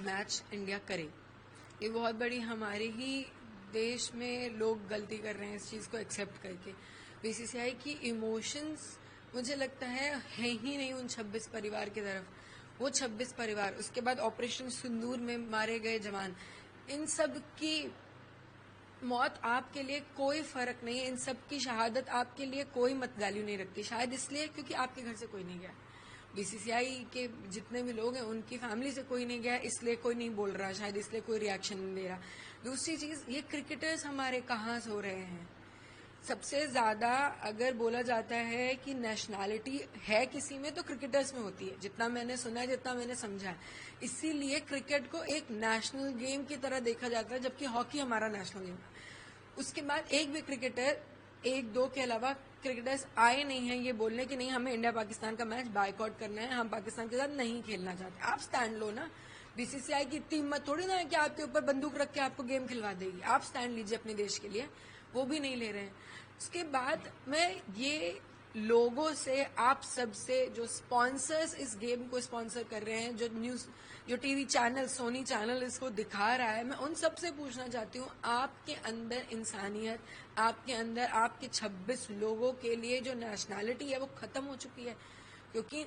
Match India करे। ये बहुत बड़ी हमारे ही देश में लोग गलती कर रहे हैं इस चीज़ को एक्सेप्ट करके। बीसीसीआई की इमोशंस मुझे लगता है ही नहीं उन 26 परिवार की तरफ। वो 26 परिवार, उसके बाद ऑपरेशन सिंदूर में मारे गए जवान, इन सब की मौत आपके लिए कोई फर्क नहीं है, इन सब की शहादत आपके लिए कोई मत वैल्यू नहीं रखती। शायद इसलिए क्योंकि आपके घर से कोई नहीं गया। बीसीसीआई के जितने भी लोग हैं उनकी फैमिली से कोई नहीं गया, इसलिए कोई नहीं बोल रहा, शायद इसलिए कोई रिएक्शन नहीं दे रहा। दूसरी चीज, ये क्रिकेटर्स हमारे कहाँ सो रहे हैं। सबसे ज्यादा अगर बोला जाता है कि नेशनैलिटी है किसी में तो क्रिकेटर्स में होती है, जितना मैंने सुना है, जितना मैंने समझा है। इसीलिए क्रिकेट को एक नेशनल गेम की तरह देखा जाता है, जबकि हॉकी हमारा नेशनल गेम है। उसके बाद एक भी क्रिकेटर, एक दो के अलावा क्रिकेटर्स आए नहीं हैं ये बोलने कि नहीं हमें इंडिया पाकिस्तान का मैच बायकॉट करना है, हम पाकिस्तान के साथ नहीं खेलना चाहते। आप स्टैंड लो ना। बीसीसीआई की इतनी हिम्मत थोड़ी ना है कि आपके ऊपर बंदूक रख के आपको गेम खिलवा देगी। आप स्टैंड लीजिए अपने देश के लिए, वो भी नहीं ले रहे हैं। उसके बाद मैं ये लोगों से, आप सबसे, जो स्पॉन्सर्स इस गेम को स्पॉन्सर कर रहे हैं, जो टीवी चैनल, सोनी चैनल इसको दिखा रहा है, मैं उन सबसे पूछना चाहती हूँ, आपके अंदर इंसानियत, आपके अंदर आपके 26 लोगों के लिए जो नेशनैलिटी है वो खत्म हो चुकी है। क्योंकि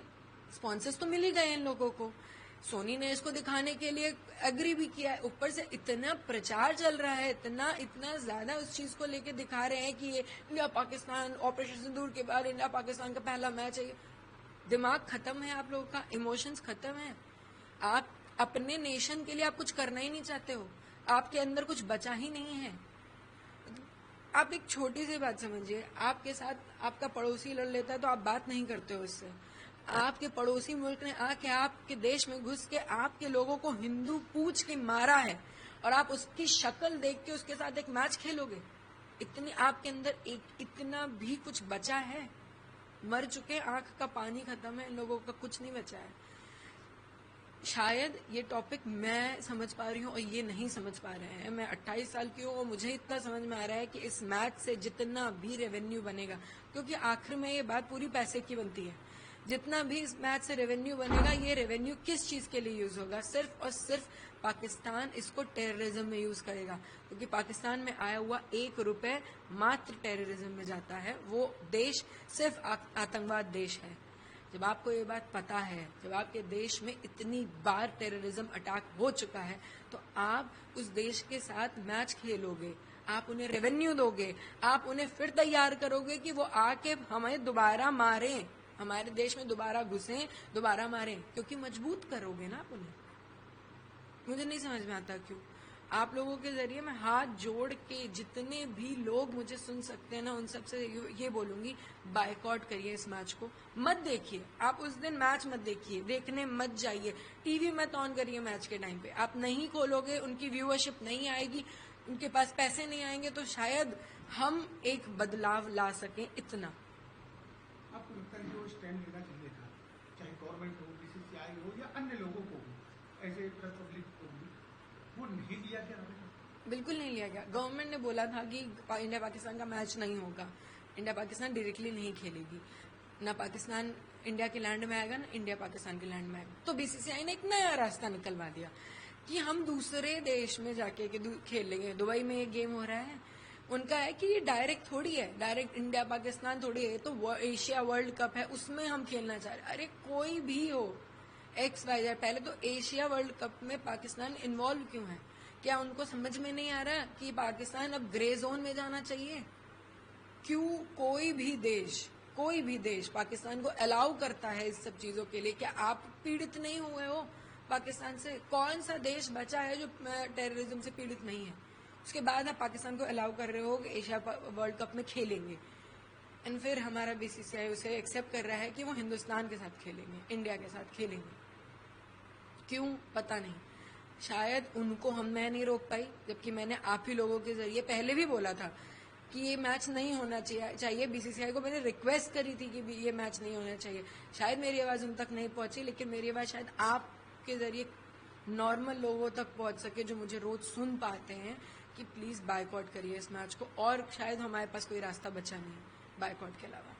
स्पॉन्सर्स तो मिल ही गए इन लोगों को, सोनी ने इसको दिखाने के लिए एग्री भी किया है, ऊपर से इतना प्रचार चल रहा है, इतना ज्यादा उस चीज को लेके दिखा रहे हैं कि ये इंडिया पाकिस्तान, ऑपरेशन सिंदूर के बाद इंडिया पाकिस्तान का पहला मैच है। दिमाग खत्म है आप लोगों का, इमोशंस खत्म है। आप अपने नेशन के लिए आप कुछ करना ही नहीं चाहते हो, आपके अंदर कुछ बचा ही नहीं है। आप एक छोटी सी बात समझिए, आपके साथ आपका पड़ोसी लड़ लेता है तो आप बात नहीं करते हो उससे। आपके पड़ोसी मुल्क ने आके आपके देश में घुस के आपके लोगों को हिंदू पूछ के मारा है, और आप उसकी शक्ल देख के उसके साथ एक मैच खेलोगे? इतनी आपके अंदर इतना भी कुछ बचा है? मर चुके, आंख का पानी खत्म है, इन लोगों का कुछ नहीं बचा है। शायद ये टॉपिक मैं समझ पा रही हूँ और ये नहीं समझ पा रहे हैं। मैं 28 साल की हूँ और मुझे इतना समझ में आ रहा है कि इस मैच से जितना भी रेवेन्यू बनेगा, क्योंकि आखिर में ये बात पूरी पैसे की बनती है, जितना भी इस मैच से रेवेन्यू बनेगा, ये रेवेन्यू किस चीज के लिए यूज होगा? सिर्फ और सिर्फ पाकिस्तान इसको टेररिज्म में यूज करेगा, क्योंकि पाकिस्तान में आया हुआ 1 रुपए मात्र टेररिज्म में जाता है। वो देश सिर्फ आतंकवाद देश है। जब आपको ये बात पता है, जब आपके देश में इतनी बार टेररिज्म अटैक हो चुका है, तो आप उस देश के साथ मैच खेलोगे, आप उन्हें रेवेन्यू दोगे, आप उन्हें फिर तैयार करोगे कि वो आके हमें दोबारा मारें, हमारे देश में दोबारा घुसें, दोबारा मारें, क्योंकि मजबूत करोगे ना आप उन्हें। मुझे नहीं समझ में आता क्यों। आप लोगों के जरिए मैं हाथ जोड़ के, जितने भी लोग मुझे सुन सकते हैं ना, उन सबसे ये बोलूंगी, बायकॉट करिए इस मैच को, मत देखिए। आप उस दिन मैच मत देखिए, देखने मत जाइए, टीवी मत ऑन करिए मैच के टाइम पे। आप नहीं खोलोगे, उनकी व्यूअरशिप नहीं आएगी, उनके पास पैसे नहीं आएंगे, तो शायद हम एक बदलाव ला सकें। इतना आपको लगता है जो स्टैंड लेना चाहिए था, चाहे गवर्नमेंट हो, बीसीसीआई हो या अन्य लोगों को हो, ऐसे प्रेस पब्लिक को भी, वो नहीं लिया गया? बिल्कुल नहीं लिया गया। गवर्नमेंट ने बोला था कि इंडिया पाकिस्तान का मैच नहीं होगा, इंडिया पाकिस्तान डायरेक्टली नहीं खेलेगी, ना पाकिस्तान इंडिया के लैंड में आएगा, ना इंडिया पाकिस्तान के लैंड में आएगा। तो बीसीसीआई ने एक नया रास्ता निकलवा दिया कि हम दूसरे देश में जाके खेल लेंगे। दुबई में एक गेम हो रहा है, उनका है कि ये डायरेक्ट थोड़ी है, डायरेक्ट इंडिया पाकिस्तान थोड़ी है, तो एशिया वर्ल्ड कप है, उसमें हम खेलना चाह रहे। अरे कोई भी हो, XYZ, पहले तो एशिया वर्ल्ड कप में पाकिस्तान इन्वॉल्व क्यों है? क्या उनको समझ में नहीं आ रहा कि पाकिस्तान अब ग्रे जोन में जाना चाहिए? क्यों कोई भी देश पाकिस्तान को अलाउ करता है इस सब चीजों के लिए? क्या आप पीड़ित नहीं हुए हो पाकिस्तान से? कौन सा देश बचा है जो टेररिज्म से पीड़ित नहीं है? उसके बाद आप पाकिस्तान को अलाउ कर रहे हो कि एशिया वर्ल्ड कप में खेलेंगे, एंड फिर हमारा बीसीसीआई उसे एक्सेप्ट कर रहा है कि वो हिंदुस्तान के साथ खेलेंगे, इंडिया के साथ खेलेंगे। क्यों? पता नहीं। शायद उनको मैं नहीं रोक पाई, जबकि मैंने आप ही लोगों के जरिए पहले भी बोला था कि ये मैच नहीं होना चाहिए। बीसीसीआई को मैंने रिक्वेस्ट करी थी कि ये मैच नहीं होना चाहिए। शायद मेरी आवाज उन तक नहीं पहुंची, लेकिन मेरी आवाज शायद आपके जरिए नॉर्मल लोगों तक पहुंच सके, जो मुझे रोज सुन पाते हैं, कि प्लीज बायकॉट करिए इस मैच को। और शायद हमारे पास कोई रास्ता बचा नहीं है बायकॉट के अलावा।